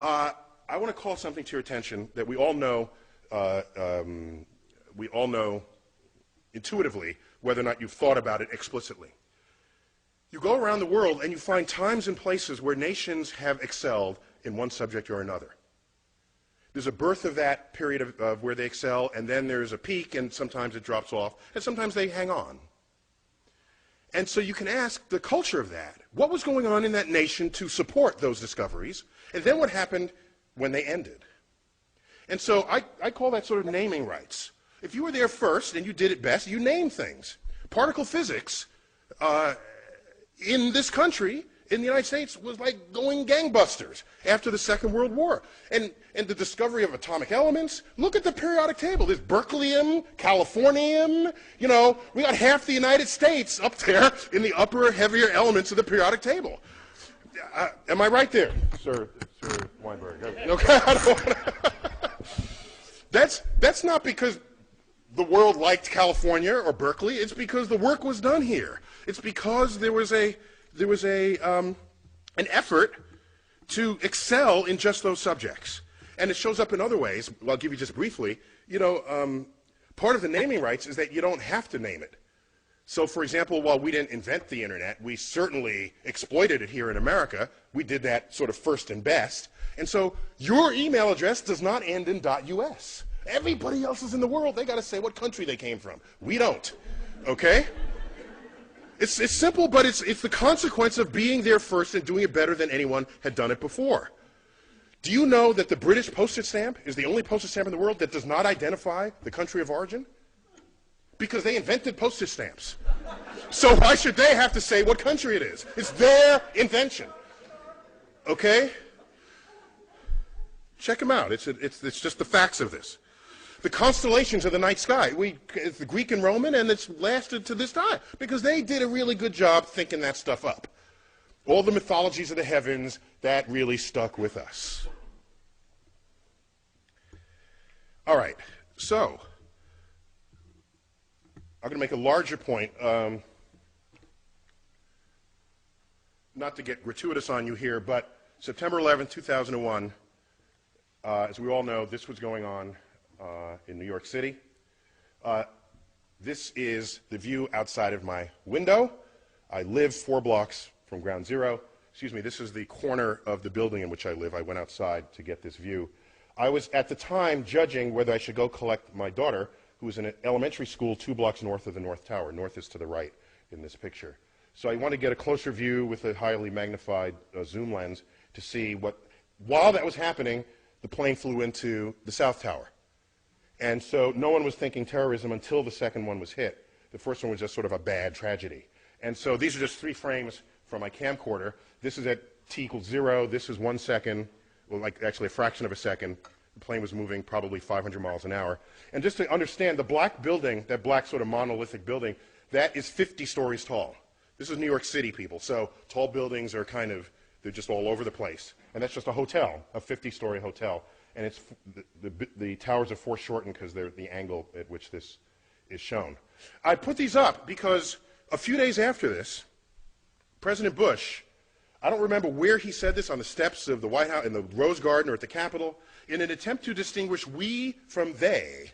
I want to call something to your attention that we all know intuitively, whether or not you've thought about it explicitly. You go around the world and you find times and places where nations have excelled in one subject or another. There's a birth of that period of where they excel, and then there's a peak, and sometimes it drops off, and sometimes they hang on. And so you can ask the culture of that. What was going on in that nation to support those discoveries? And then what happened when they ended? And so I call that sort of naming rights. If you were there first and you did it best, you name things. Particle physics in this country, in the United States, was like going gangbusters after the Second World War. And the discovery of atomic elements, look at the periodic table. There's berkelium, californium, you know, we got half the United States up there in the upper, heavier elements of the periodic table. Am I right there, Sir Weinberg? Okay, I don't want to. That's not because the world liked California or Berkeley. It's because the work was done here. It's because there was an effort to excel in just those subjects. And it shows up in other ways. Well, I'll give you just briefly. You know, part of the naming rights is that you don't have to name it. So, for example, while we didn't invent the internet, we certainly exploited it here in America. We did that sort of first and best. And so your email address does not end in .us. Everybody else is in the world, they got to say what country they came from. We don't. Okay? It's simple, but it's the consequence of being there first and doing it better than anyone had done it before. Do you know that the British postage stamp is the only postage stamp in the world that does not identify the country of origin? Because they invented postage stamps. So why should they have to say what country it is? It's their invention. Okay? Check them out. It's just the facts of this. The constellations of the night sky, it's the Greek and Roman, and it's lasted to this time because they did a really good job thinking that stuff up. All the mythologies of the heavens, that really stuck with us. All right, so I'm going to make a larger point, not to get gratuitous on you here, but September 11, 2001, as we all know, this was going on in New York City. This is the view outside of my window. I live 4 blocks from ground zero. Excuse me, this is the corner of the building in which I live. I went outside to get this view. I was at the time judging whether I should go collect my daughter, who was in an elementary school 2 blocks north of the North Tower. North is to the right in this picture. So I want to get a closer view with a highly magnified zoom lens to see what, while that was happening, the plane flew into the South Tower. And so no one was thinking terrorism until the second one was hit. The first one was just sort of a bad tragedy. And so these are just 3 frames from my camcorder. This is at t equals 0. This is 1 second, well, like actually a fraction of a second. The plane was moving probably 500 miles an hour. And just to understand, the black building, that black sort of monolithic building, that is 50 stories tall. This is New York City, people. So tall buildings are kind of, they're just all over the place. And that's just a hotel, a 50-story hotel. And it's, the towers are foreshortened because they're the angle at which this is shown. I put these up because a few days after this, President Bush, I don't remember where he said this, on the steps of the White House, in the Rose Garden or at the Capitol, in an attempt to distinguish we from they,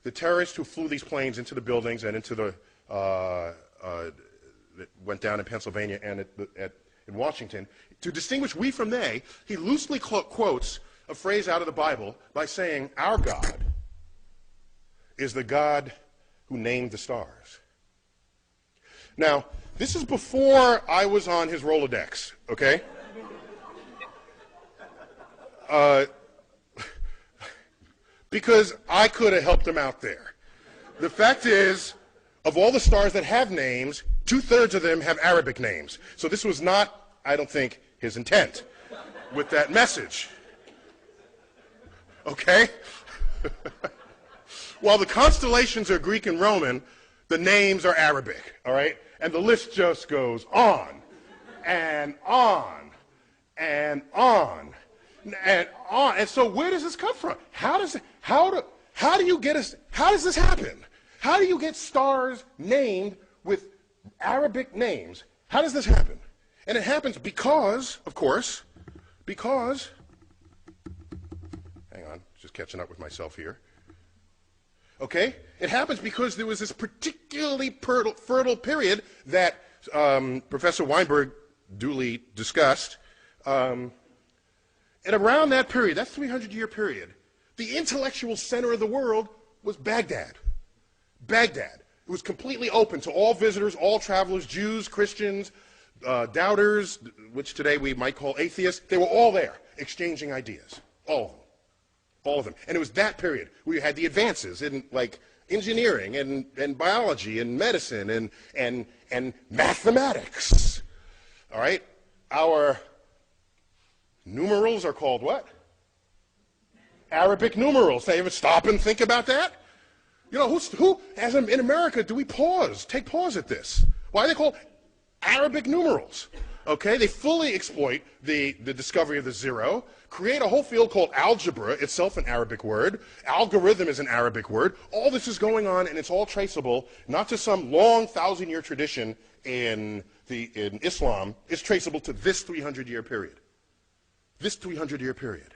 the terrorists who flew these planes into the buildings and into the, that went down in Pennsylvania and in Washington, to distinguish we from they, he loosely quotes a phrase out of the Bible by saying, our God is the God who named the stars. Now, this is before I was on his Rolodex, okay? Because I could have helped him out there. The fact is, of all the stars that have names, 2/3 of them have Arabic names. So this was not, I don't think, his intent with that message. Okay? While the constellations are Greek and Roman, the names are Arabic, all right? And the list just goes on and on and on and on. And so where does this come from? How does this happen? How do you get stars named with Arabic names? How does this happen? And it happens because, of course, because Just catching up with myself here. Okay? It happens because there was this particularly fertile period that Professor Weinberg duly discussed. And around that period, that 300-year period, the intellectual center of the world was Baghdad. Baghdad. It was completely open to all visitors, all travelers, Jews, Christians, doubters, which today we might call atheists. They were all there, exchanging ideas. All of them. All of them. And it was that period where you had the advances in, like, engineering and biology and medicine and mathematics. All right? Our numerals are called what? Arabic numerals. They ever stop and think about that? You know, in America, do we take pause at this? Why are they called Arabic numerals? Okay, they fully exploit the discovery of the zero, create a whole field called algebra, itself an Arabic word. Algorithm is an Arabic word. All this is going on, and it's all traceable, not to some long 1,000-year tradition in Islam. It's traceable to this 300-year period. This 300-year period.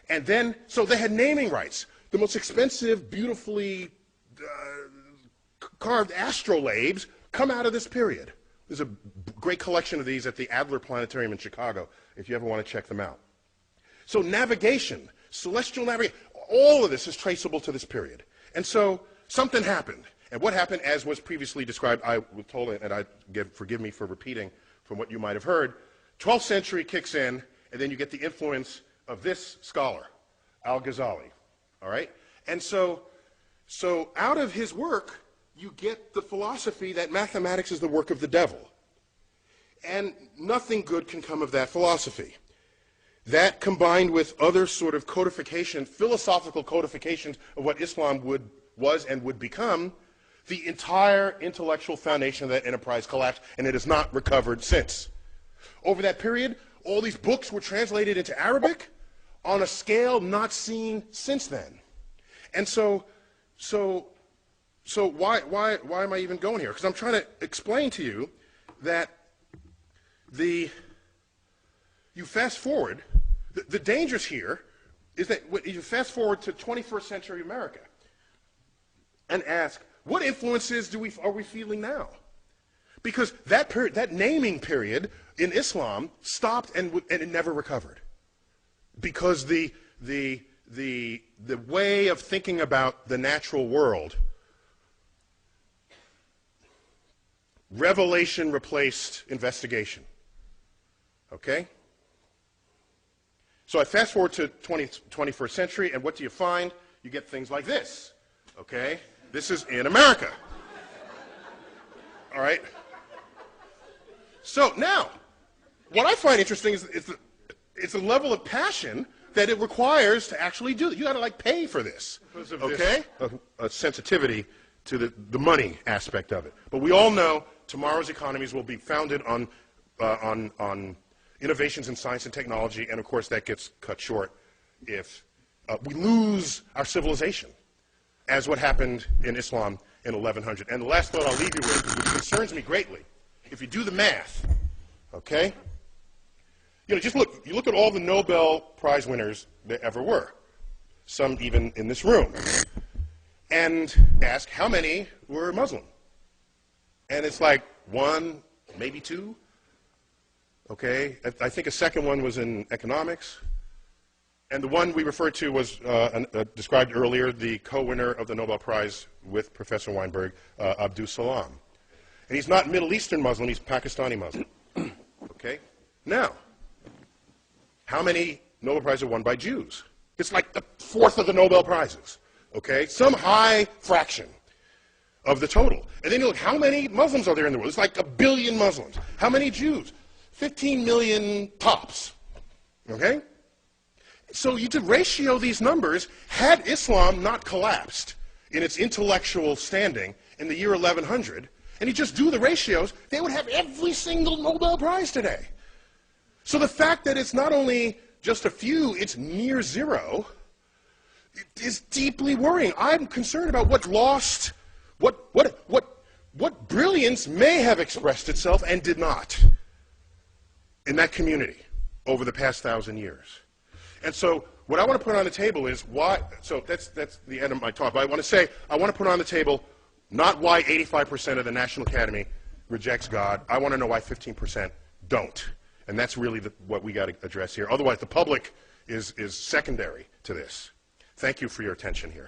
And then, so they had naming rights. The most expensive, beautifully carved astrolabes come out of this period. There's a great collection of these at the Adler Planetarium in Chicago, if you ever want to check them out. So navigation, celestial navigation, all of this is traceable to this period. And so something happened. And what happened, as was previously described, I was told, and forgive me for repeating from what you might have heard, 12th century kicks in, and then you get the influence of this scholar, Al-Ghazali. All right? And so out of his work, you get the philosophy that mathematics is the work of the devil. And nothing good can come of that philosophy. That, combined with other sort of codification, philosophical codifications of what Islam was and would become, the entire intellectual foundation of that enterprise collapsed, and it has not recovered since. Over that period, all these books were translated into Arabic on a scale not seen since then. And so why am I even going here? Because I'm trying to explain to you that you fast forward, the dangers here is that you fast forward to 21st century America and ask, what influences are we feeling now? Because that naming period in Islam stopped and it never recovered. Because the way of thinking about the natural world, revelation replaced investigation. Okay? So I fast forward to 21st century, and what do you find? You get things like this. Okay? This is in America. All right? So now, what I find interesting is it's a level of passion that it requires to actually do it. You got to, like, pay for this. Because of okay? A sensitivity to the money aspect of it. But we all know tomorrow's economies will be founded on innovations in science and technology, and of course that gets cut short if we lose our civilization, as what happened in Islam in 1100. And the last thought I'll leave you with, which concerns me greatly, if you do the math, okay? You know, just look. You look at all the Nobel Prize winners there ever were, some even in this room, and ask how many were Muslim. And it's like one, maybe two. Okay, I think a second one was in economics. And the one we referred to was described earlier, the co-winner of the Nobel Prize with Professor Weinberg, Abdus Salam. And he's not Middle Eastern Muslim, he's Pakistani Muslim. Okay? Now, how many Nobel Prizes are won by Jews? It's like a fourth of the Nobel Prizes. Okay? Some high fraction of the total. And then you look, how many Muslims are there in the world? It's like 1 billion Muslims. How many Jews? 15 million tops. Okay? So you could ratio these numbers. Had Islam not collapsed in its intellectual standing in the year 1100, and you just do the ratios, they would have every single Nobel Prize today. So the fact that it's not only just a few, it's near zero, is deeply worrying. I'm concerned about what's lost, what brilliance may have expressed itself and did not in that community over the past 1,000 years. And so What I want to put on the table is why, so that's the end of my talk, but I want to put on the table not why 85% of the National Academy rejects God. I want to know why 15% don't. And that's really what we got to address here. Otherwise, the public is secondary to this. Thank you for your attention here.